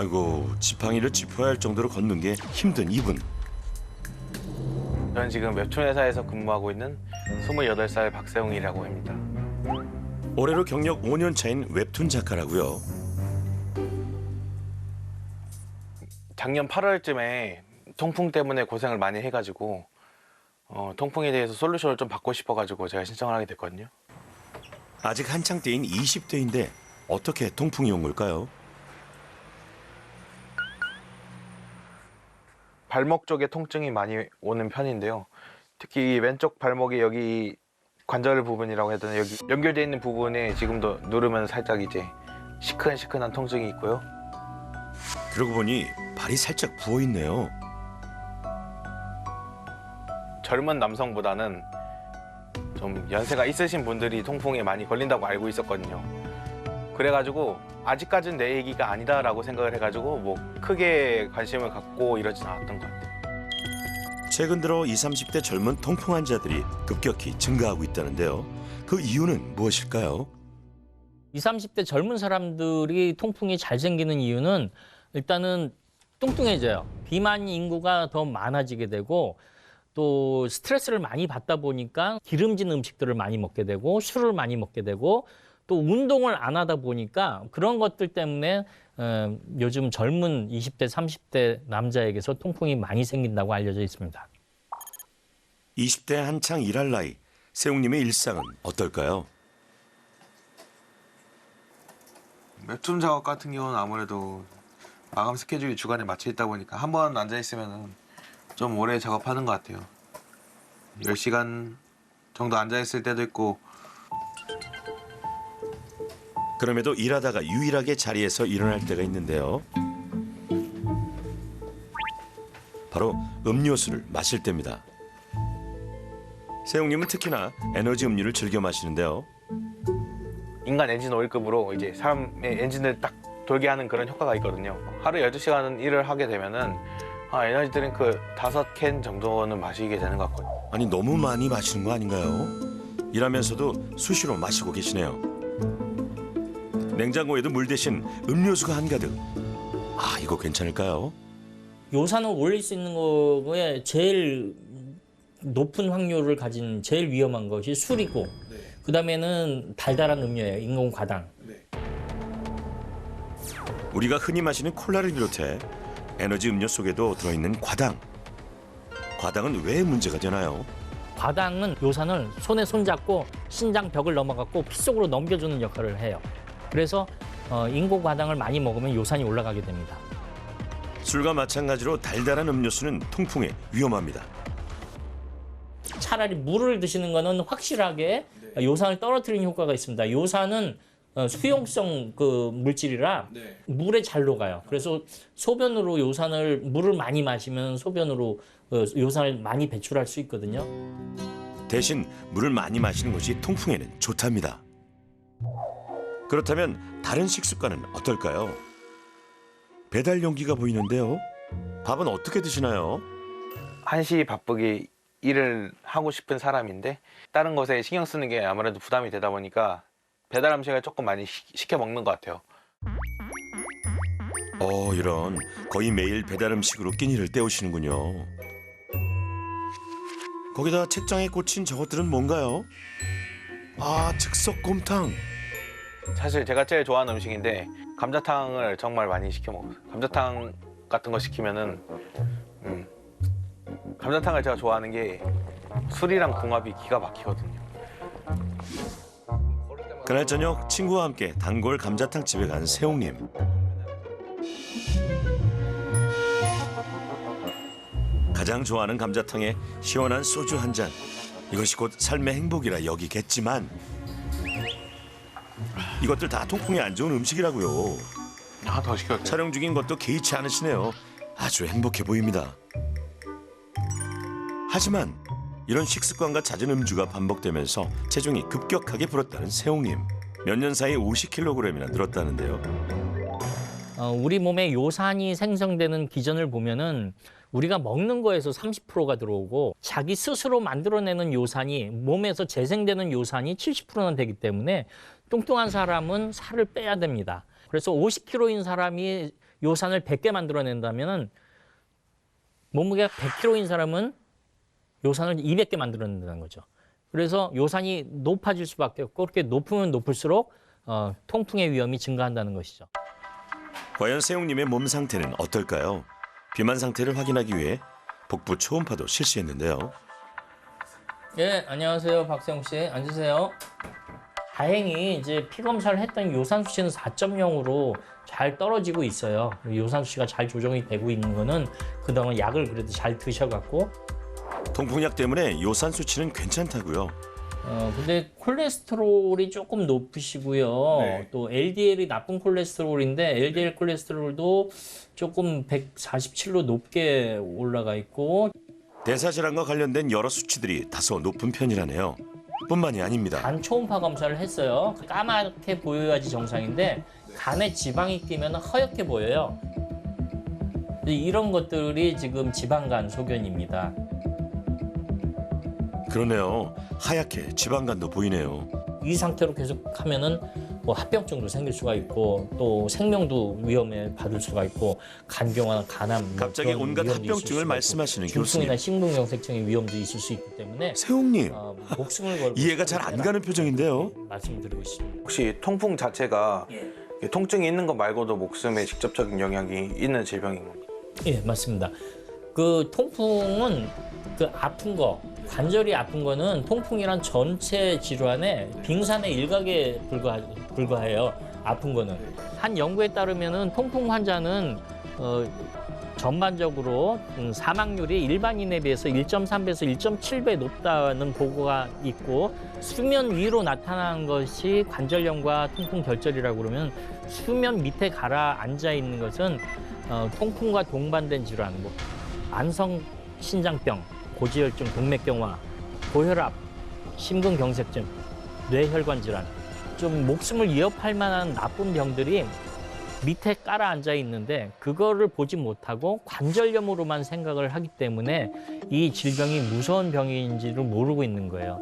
아이고, 지팡이를 짚어야 할 정도로 걷는 게 힘든 이분. 저는 지금 웹툰 회사에서 근무하고 있는 28살 박세웅이라고 합니다. 올해로 경력 5년 차인 웹툰 작가라고요. 작년 8월쯤에 통풍 때문에 고생을 많이 해가지고 통풍에 대해서 솔루션을 좀 받고 싶어가지고 제가 신청을 하게 됐거든요. 아직 한창 때인 20대인데 어떻게 통풍이 온 걸까요? 발목 쪽에 통증이 많이 오는 편인데요. 특히 왼쪽 발목이 여기 관절 부분이라고 해야 되나, 여기 연결되어 있는 부분에 지금도 누르면 살짝 이제 시큰시큰한 통증이 있고요. 그러고 보니 발이 살짝 부어 있네요. 젊은 남성보다는 좀 연세가 있으신 분들이 통풍에 많이 걸린다고 알고 있었거든요. 그래가지고 아직까지는 내 얘기가 아니다라고 생각을 해가지고 뭐 크게 관심을 갖고 이러진 않았던 것 같아요. 최근 들어 20, 30대 젊은 통풍 환자들이 급격히 증가하고 있다는데요. 그 이유는 무엇일까요? 20, 30대 젊은 사람들이 통풍이 잘 생기는 이유는 일단은 뚱뚱해져요. 비만 인구가 더 많아지게 되고 또 스트레스를 많이 받다 보니까 기름진 음식들을 많이 먹게 되고 술을 많이 먹게 되고 또 운동을 안 하다 보니까 그런 것들 때문에 요즘 젊은 20대, 30대 남자에게서 통풍이 많이 생긴다고 알려져 있습니다. 20대 한창 일할 나이, 세웅님의 일상은 어떨까요? 웹툰 작업 같은 경우는 아무래도 마감 스케줄이 주간에 맞춰 있다 보니까 한 번 앉아 있으면 좀 오래 작업하는 것 같아요. 10시간 정도 앉아 있을 때도 있고. 그럼에도 일하다가 유일하게 자리에서 일어날 때가 있는데요. 바로 음료수를 마실 때입니다. 세웅님은 특히나 에너지 음료를 즐겨 마시는데요. 인간 엔진 오일급으로 이제 사람의 엔진을 딱 돌게 하는 그런 효과가 있거든요. 하루 12시간 일을 하게 되면은 에너지 드링크 5캔 정도는 마시게 되는 것 같거든요. 아니, 너무 많이 마시는 거 아닌가요? 일하면서도 수시로 마시고 계시네요. 냉장고에도 물 대신 음료수가 한가득. 아, 이거 괜찮을까요? 요산을 올릴 수 있는 거에 제일 높은 확률을 가진 제일 위험한 것이 술이고 그다음에는 달달한 음료예요. 인공 과당. 우리가 흔히 마시는 콜라를 비롯해 에너지 음료 속에도 들어있는 과당. 과당은 왜 문제가 되나요? 과당은 요산을 손에 손잡고 신장 벽을 넘어갔고 피 속으로 넘겨주는 역할을 해요. 그래서 인공 과당을 많이 먹으면 요산이 올라가게 됩니다. 술과 마찬가지로 달달한 음료수는 통풍에 위험합니다. 차라리 물을 드시는 거는 확실하게 요산을 떨어뜨리는 효과가 있습니다. 요산은 수용성 그 물질이라 물에 잘 녹아요. 그래서 소변으로 물을 많이 마시면 소변으로 요산을 많이 배출할 수 있거든요. 대신 물을 많이 마시는 것이 통풍에는 좋답니다. 그렇다면 다른 식습관은 어떨까요? 배달 용기가 보이는데요. 밥은 어떻게 드시나요? 한시 바쁘게 일을 하고 싶은 사람인데 다른 것에 신경 쓰는 게 아무래도 부담이 되다 보니까 배달 음식을 조금 많이 시켜 먹는 것 같아요. 이런 거의 매일 배달 음식으로 끼니를 때우시는군요. 거기다 책장에 꽂힌 저것들은 뭔가요? 아, 즉석 곰탕. 사실 제가 제일 좋아하는 음식인데 감자탕을 정말 많이 시켜 먹어요. 감자탕 같은 거 시키면은 감자탕을 제가 좋아하는 게 술이랑 궁합이 기가 막히거든요. 그날 저녁 친구와 함께 단골 감자탕 집에 간 세웅님. 가장 좋아하는 감자탕에 시원한 소주 한 잔. 이것이 곧 삶의 행복이라 여기겠지만 이것들 다 통풍에 안 좋은 음식이라고요. 하나 더 시켜도 돼요? 촬영 중인 것도 개의치 않으시네요. 아주 행복해 보입니다. 하지만 이런 식습관과 잦은 음주가 반복되면서 체중이 급격하게 불었다는 세웅님. 몇 년 사이 50kg이나 늘었다는데요. 우리 몸에 요산이 생성되는 기전을 보면은 우리가 먹는 거에서 30%가 들어오고 자기 스스로 만들어내는 요산이 몸에서 재생되는 요산이 70%나 되기 때문에 뚱뚱한 사람은 살을 빼야 됩니다. 그래서 50kg인 사람이 요산을 100개 만들어낸다면은 몸무게가 100kg인 사람은 요산을 200개 만들어낸다는 거죠. 그래서 요산이 높아질 수밖에 없고 그렇게 높으면 높을수록 통풍의 위험이 증가한다는 것이죠. 과연 세웅님의 몸 상태는 어떨까요? 비만 상태를 확인하기 위해 복부 초음파도 실시했는데요. 네, 안녕하세요. 박세웅 씨. 앉으세요. 다행히 이제 피 검사를 했더니 요산 수치는 4.0으로 잘 떨어지고 있어요. 요산 수치가 잘 조정이 되고 있는 거는 그동안 약을 그래도 잘 드셔갖고. 통풍약 때문에 요산 수치는 괜찮다고요. 근데 콜레스테롤이 조금 높으시고요. 네. 또 LDL이 나쁜 콜레스테롤인데 LDL 콜레스테롤도 조금 147로 높게 올라가 있고 대사질환과 관련된 여러 수치들이 다소 높은 편이라네요. 뿐만이 아닙니다. 간 초음파 검사를 했어요. 까맣게 보여야지 정상인데 간에 지방이 끼면 허옇게 보여요. 이런 것들이 지금 지방간 소견입니다. 그러네요. 하얗게 지방간도 보이네요. 이 상태로 계속 하면은 뭐 합병증도 생길 수가 있고 또 생명도 위험에 받을 수가 있고 간경화나 간암 갑자기 그런 온갖 위험도 있을 합병증을 수가 말씀하시는 있고, 중풍이나 교수님. 심근경색증의 위험도 있을 수 있기 때문에 세웅님, 목숨을 걸고 이해가 잘 안 가는 표정인데요. 말씀드리고 있습니다. 혹시 통풍 자체가 통증이 있는 것 말고도 목숨에 직접적인 영향이 있는 질병인 건가요? 예, 맞습니다. 그 통풍은 그 아픈 거, 관절이 아픈 거는 통풍이란 전체 질환의 빙산의 일각에 불과해요. 아픈 거는. 한 연구에 따르면은 통풍 환자는 전반적으로 사망률이 일반인에 비해서 1.3배에서 1.7배 높다는 보고가 있고 수면 위로 나타나는 것이 관절염과 통풍 결절이라고 그러면 수면 밑에 가라앉아 있는 것은 통풍과 동반된 질환, 뭐 만성 신장병, 고지혈증, 동맥경화, 고혈압, 심근경색증, 뇌혈관 질환, 좀 목숨을 위협할 만한 나쁜 병들이 밑에 깔아앉아 있는데 그거를 보지 못하고 관절염으로만 생각을 하기 때문에 이 질병이 무서운 병인지를 모르고 있는 거예요.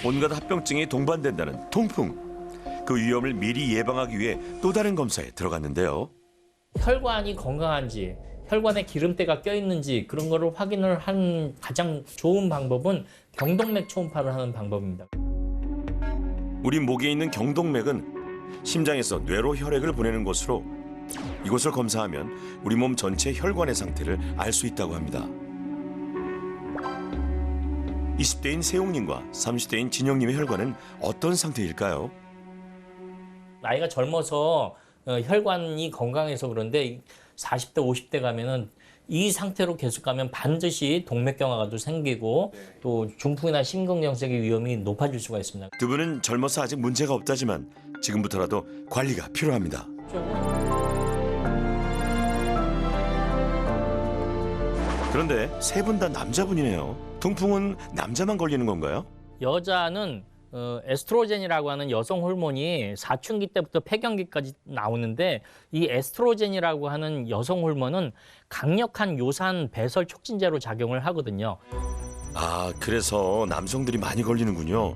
온갖 합병증이 동반된다는 통풍. 그 위험을 미리 예방하기 위해 또 다른 검사에 들어갔는데요. 혈관이 건강한지, 혈관에 기름때가 껴있는지 그런 거를 확인을 한 가장 좋은 방법은 경동맥 초음파를 하는 방법입니다. 우리 목에 있는 경동맥은 심장에서 뇌로 혈액을 보내는 곳으로 이곳을 검사하면 우리 몸 전체 혈관의 상태를 알 수 있다고 합니다. 20대인 세웅님과 30대인 진영님의 혈관은 어떤 상태일까요? 나이가 젊어서 혈관이 건강해서 그런데 40대, 50대 가면은 이 상태로 계속 가면 반드시 동맥경화가 생기고 또 중풍이나 심근경색의 위험이 높아질 수가 있습니다. 두 분은 젊어서 아직 문제가 없다지만 지금부터라도 관리가 필요합니다. 그런데 세 분 다 남자분이네요. 통풍은 남자만 걸리는 건가요? 여자는 에스트로겐이라고 하는 여성 호르몬이 사춘기 때부터 폐경기까지 나오는데 이 에스트로겐이라고 하는 여성 호르몬은 강력한 요산 배설 촉진제로 작용을 하거든요. 아, 그래서 남성들이 많이 걸리는군요.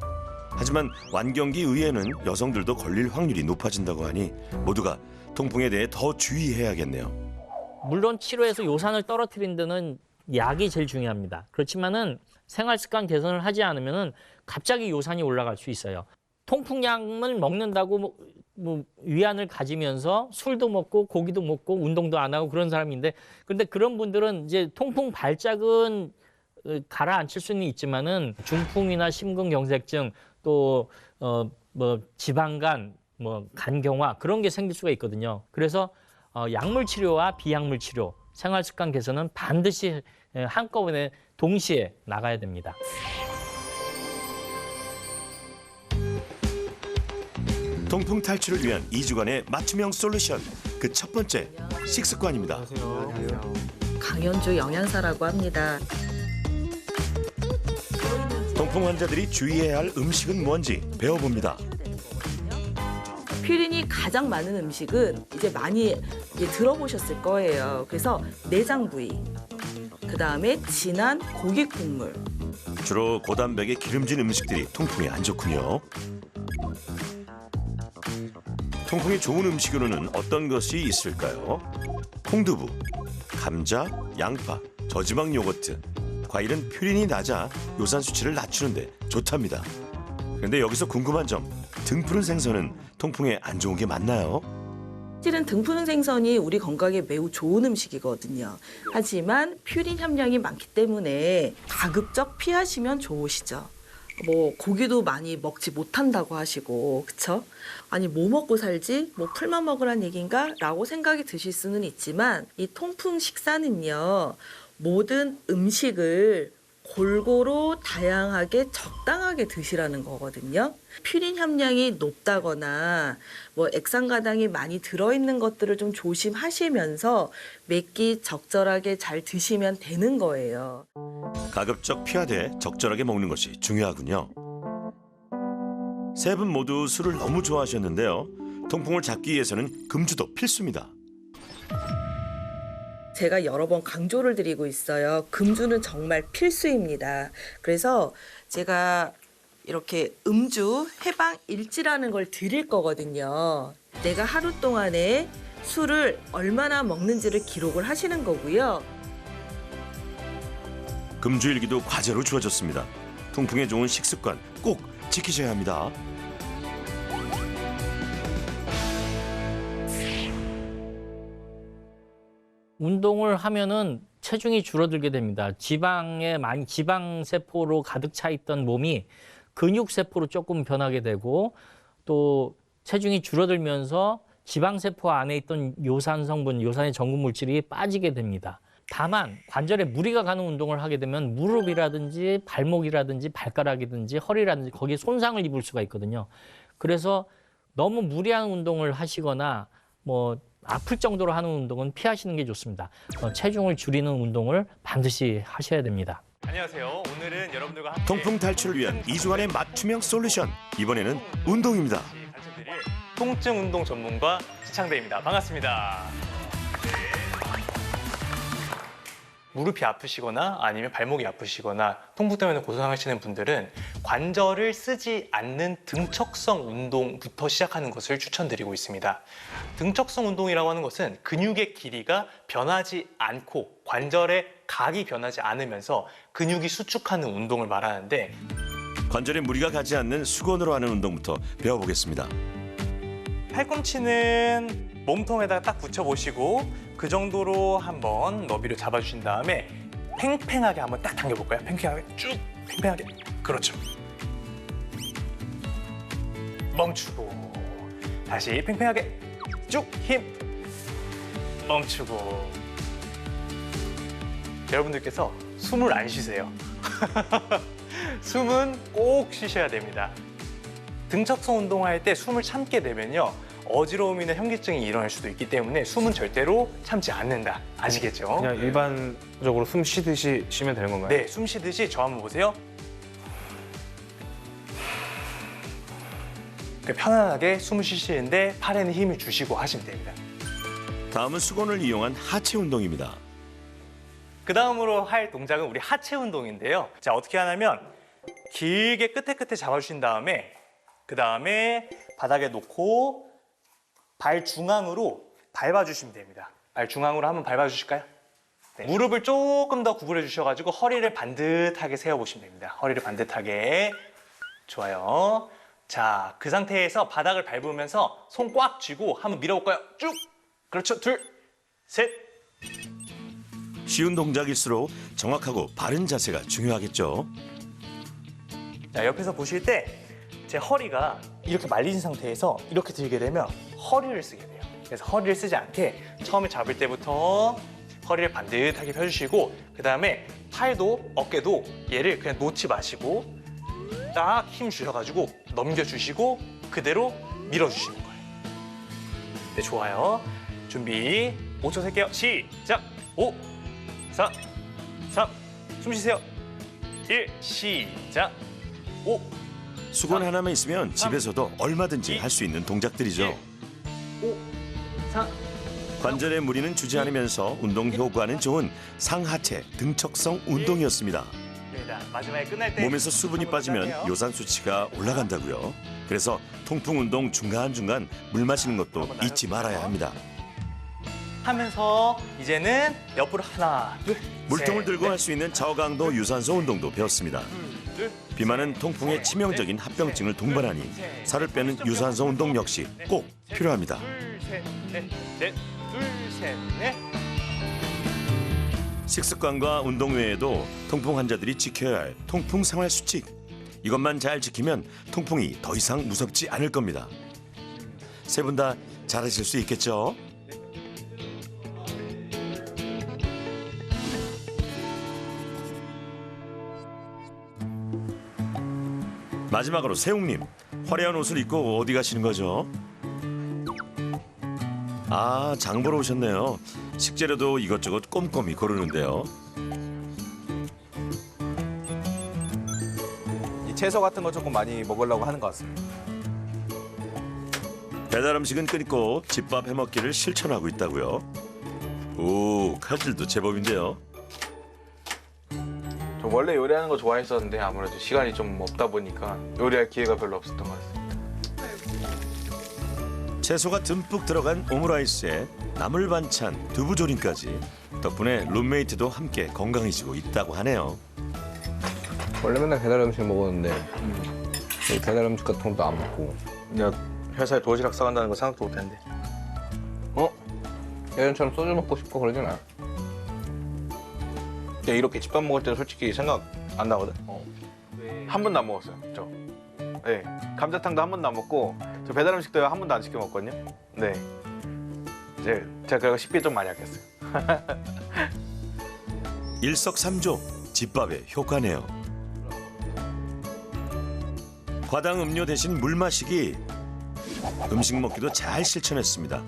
하지만 완경기 의에는 여성들도 걸릴 확률이 높아진다고 하니 모두가 통풍에 대해 더 주의해야겠네요. 물론 치료해서 요산을 떨어뜨리는 데는 약이 제일 중요합니다. 그렇지만은 생활 습관 개선을 하지 않으면은 갑자기 요산이 올라갈 수 있어요. 통풍약을 먹는다고 뭐 위안을 가지면서 술도 먹고 고기도 먹고 운동도 안 하고 그런 사람인데 그런데 그런 분들은 이제 통풍 발작은 가라앉힐 수는 있지만은 중풍이나 심근경색증 또 뭐 지방간 뭐 간경화 그런 게 생길 수가 있거든요. 그래서 약물 치료와 비약물 치료, 생활 습관 개선은 반드시 한꺼번에 동시에 나가야 됩니다. 통풍 탈출을 위한 2주간의 맞춤형 솔루션. 그 첫 번째, 식습관입니다. 강현주 영양사라고 합니다. 통풍 환자들이 주의해야 할 음식은 뭔지 배워봅니다. 퓨린이 가장 많은 음식은 이제 많이 들어보셨을 거예요. 그래서 내장 부위, 그 다음에 진한 고기 국물. 주로 고단백의 기름진 음식들이 통풍에 안 좋군요. 통풍에 좋은 음식으로는 어떤 것이 있을까요? 콩두부, 감자, 양파, 저지방 요거트. 과일은 퓨린이 낮아 요산 수치를 낮추는데 좋답니다. 그런데 여기서 궁금한 점, 등 푸른 생선은 통풍에 안 좋은 게 맞나요? 실은 등 푸른 생선이 우리 건강에 매우 좋은 음식이거든요. 하지만 퓨린 함량이 많기 때문에 가급적 피하시면 좋으시죠. 뭐 고기도 많이 먹지 못한다고 하시고, 그쵸? 아니 뭐 먹고 살지? 뭐 풀만 먹으란 얘기인가? 라고 생각이 드실 수는 있지만 이 통풍 식사는요, 모든 음식을 골고루 다양하게 적당하게 드시라는 거거든요. 퓨린 함량이 높다거나 뭐 액상가당이 많이 들어있는 것들을 좀 조심하시면서 몇 끼 적절하게 잘 드시면 되는 거예요. 가급적 피하되 적절하게 먹는 것이 중요하군요. 세 분 모두 술을 너무 좋아하셨는데요. 통풍을 잡기 위해서는 금주도 필수입니다. 제가 여러 번 강조를 드리고 있어요. 금주는 정말 필수입니다. 그래서 제가 이렇게 음주 해방 일지라는 걸 드릴 거거든요. 내가 하루 동안에 술을 얼마나 먹는지를 기록을 하시는 거고요. 금주일기도 과제로 주어졌습니다. 통풍에 좋은 식습관 꼭 지키셔야 합니다. 운동을 하면은 체중이 줄어들게 됩니다. 지방 세포로 가득 차 있던 몸이 근육 세포로 조금 변하게 되고, 또 체중이 줄어들면서 지방 세포 안에 있던 요산 성분, 요산의 전구 물질이 빠지게 됩니다. 다만 관절에 무리가 가는 운동을 하게 되면 무릎이라든지 발목이라든지 발가락이든지 허리라든지 거기에 손상을 입을 수가 있거든요. 그래서 너무 무리한 운동을 하시거나 뭐 아플 정도로 하는 운동은 피하시는 게 좋습니다. 체중을 줄이는 운동을 반드시 하셔야 됩니다. 안녕하세요. 오늘은 여러분들과 함께 통풍 탈출을 위한 2주간의 맞춤형 솔루션. 이번에는 운동입니다. 가르쳐드릴 통증 운동 전문가 지창대입니다. 반갑습니다. 무릎이 아프시거나 아니면 발목이 아프시거나 통풍 때문에 고생하시는 분들은 관절을 쓰지 않는 등척성 운동부터 시작하는 것을 추천드리고 있습니다. 등척성 운동이라고 하는 것은 근육의 길이가 변하지 않고 관절의 각이 변하지 않으면서 근육이 수축하는 운동을 말하는데, 관절에 무리가 가지 않는 수건으로 하는 운동부터 배워보겠습니다. 팔꿈치는 몸통에다가 딱 붙여보시고 그 정도로 한번 너비를 잡아주신 다음에 팽팽하게 한번 딱 당겨볼까요? 팽팽하게 쭉, 팽팽하게. 그렇죠. 멈추고 다시 팽팽하게 쭉 힘 멈추고. 여러분들께서 숨을 안 쉬세요. 숨은 꼭 쉬셔야 됩니다. 등척성 운동할 때 숨을 참게 되면요, 어지러움이나 현기증이 일어날 수도 있기 때문에 숨은 절대로 참지 않는다. 아시겠죠? 그냥 일반적으로 숨 쉬듯이 쉬면 되는 건가요? 네, 숨 쉬듯이 저 한번 보세요. 편안하게 숨을 쉬시는데 팔에는 힘을 주시고 하시면 됩니다. 다음은 수건을 이용한 하체 운동입니다. 그 다음으로 할 동작은 우리 하체 운동인데요. 자, 어떻게 하냐면 길게 끝에 잡아주신 다음에 그 다음에 바닥에 놓고 발 중앙으로 밟아주시면 됩니다. 발 중앙으로 한번 밟아주실까요? 네. 무릎을 조금 더 구부려 주셔가지고 허리를 반듯하게 세워보시면 됩니다. 허리를 반듯하게. 좋아요. 자, 그 상태에서 바닥을 밟으면서 손 꽉 쥐고 한번 밀어볼까요? 쭉! 그렇죠. 둘, 셋. 쉬운 동작일수록 정확하고 바른 자세가 중요하겠죠. 자, 옆에서 보실 때 제 허리가 이렇게 말리신 상태에서 이렇게 들게 되면 허리를 쓰게 돼요. 그래서 허리를 쓰지 않게 처음에 잡을 때부터 허리를 반듯하게 펴주시고, 그 다음에 팔도 어깨도 얘를 그냥 놓지 마시고 딱 힘 주셔가지고 넘겨주시고 그대로 밀어주시는 거예요. 네, 좋아요. 준비 5초 셀게요. 시작. 5, 4, 3, 숨 쉬세요. 1, 시작. 5, 수건 하나만 있으면 집에서도 얼마든지 할 수 있는 동작들이죠. 5, 4, 관절에 무리는 주지 않으면서 운동 효과는 좋은 상하체 등척성 운동이었습니다. 마지막에 끝날 때 몸에서 수분이 한번 빠지면 끝나네요. 요산 수치가 올라간다고요. 그래서 통풍 운동 중간중간 물 마시는 것도 잊지 말아야 합니다. 하면서 이제는 옆으로 하나, 둘, 물통을 셋, 들고 넷. 할 수 있는 저강도 유산소 운동도 배웠습니다. 비만은 통풍에 치명적인 합병증을 동반하니 살을 빼는 유산소 운동 역시 꼭 필요합니다. 둘, 셋, 넷, 넷, 둘, 셋, 넷. 식습관과 운동 외에도 통풍 환자들이 지켜야 할 통풍 생활 수칙. 이것만 잘 지키면 통풍이 더 이상 무섭지 않을 겁니다. 세 분 다 잘하실 수 있겠죠? 마지막으로 세웅님, 화려한 옷을 입고 어디 가시는 거죠? 아, 장 보러 오셨네요. 식재료도 이것저것 꼼꼼히 고르는데요. 이 채소 같은 거 조금 많이 먹으려고 하는 것 같습니다. 배달 음식은 끊고 집밥 해먹기를 실천하고 있다고요. 오, 칼질도 제법인데요. 저 원래 요리하는 거 좋아했었는데 아무래도 시간이 좀 없다 보니까 요리할 기회가 별로 없었던 것 같습니다. 채소가 듬뿍 들어간 오므라이스에 나물 반찬, 두부조림까지 덕분에 룸메이트도 함께 건강해지고 있다고 하네요. 원래 맨날 배달 음식 먹었는데 이 배달 음식 같은 것도 안 먹고 내가 회사에 도시락 싸간다는 거 생각도 못했는데. 예전처럼 소주 먹고 싶고 그러진 않아. 근데 이렇게 집밥 먹을 때 솔직히 생각 안 나거든. 한 번도 안 먹었어요. 저. 네. 감자탕도 한 번도 안 먹고 저 배달 음식도 한 번도 안 시켜 먹거든요. 네. 제가 그거 식비 좀 많이 아꼈어요. 일석삼조, 집밥의 효과네요. 과당 음료 대신 물 마시기. 음식 먹기도 잘 실천했습니다.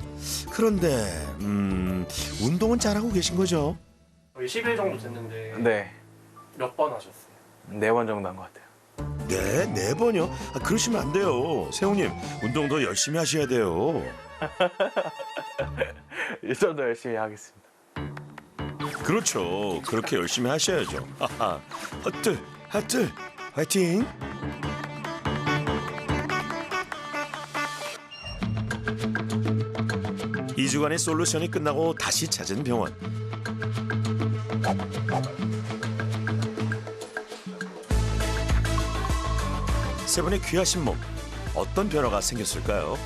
그런데 운동은 잘하고 계신 거죠? 거의 10일 정도 됐는데 네. 몇 번 하셨어요? 4번 정도 한 것 같아요. 네, 4번이요? 아, 그러시면 안 돼요. 세웅님, 운동 더 열심히 하셔야 돼요. 이 정도 열심히 하겠습니다. 그렇죠. 그렇게 열심히 하셔야죠. 하하. 헛들, 헛들, 화이팅! 이 주간의 솔루션이 끝나고 다시 찾은 병원. 세 분의 귀하신 몸, 어떤 변화가 생겼을까요?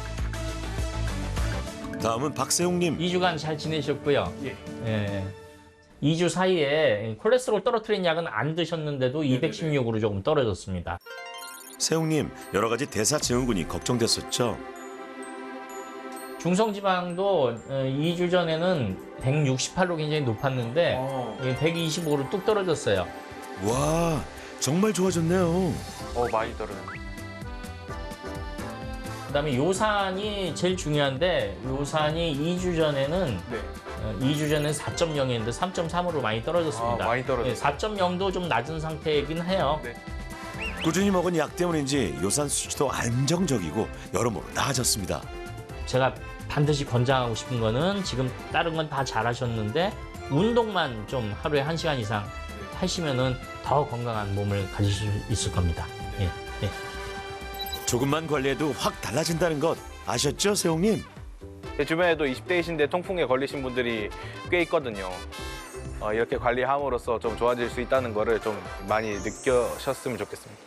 다음은 박세웅님. 2주간 잘 지내셨고요. 예. 2주 사이에 콜레스테롤 떨어뜨린 약은 안 드셨는데도 216으로 조금 떨어졌습니다. 세웅님, 여러 가지 대사증후군이 걱정됐었죠. 중성지방도 2주 전에는 168로 굉장히 높았는데 125로 뚝 떨어졌어요. 와, 정말 좋아졌네요. 많이 떨어졌네. 그다음에 요산이 제일 중요한데 요산이 2주 전에는 네. 2주 전에는 4.0이었는데 3.3으로 많이 떨어졌습니다. 많이 떨어졌어요. 4.0도 좀 낮은 상태이긴 해요. 네. 꾸준히 먹은 약 때문인지 요산 수치도 안정적이고 여러모로 나아졌습니다. 제가 반드시 권장하고 싶은 거는 지금 다른 건 다 잘하셨는데 운동만 좀 하루에 1시간 이상 하시면은 더 건강한 몸을 가지실 수 있을 겁니다. 예. 예. 조금만 관리해도 확 달라진다는 것 아셨죠, 세웅님? 제 주변에도 20대이신데 통풍에 걸리신 분들이 꽤 있거든요. 이렇게 관리함으로써 좀 좋아질 수 있다는 거를 좀 많이 느끼셨으면 좋겠습니다.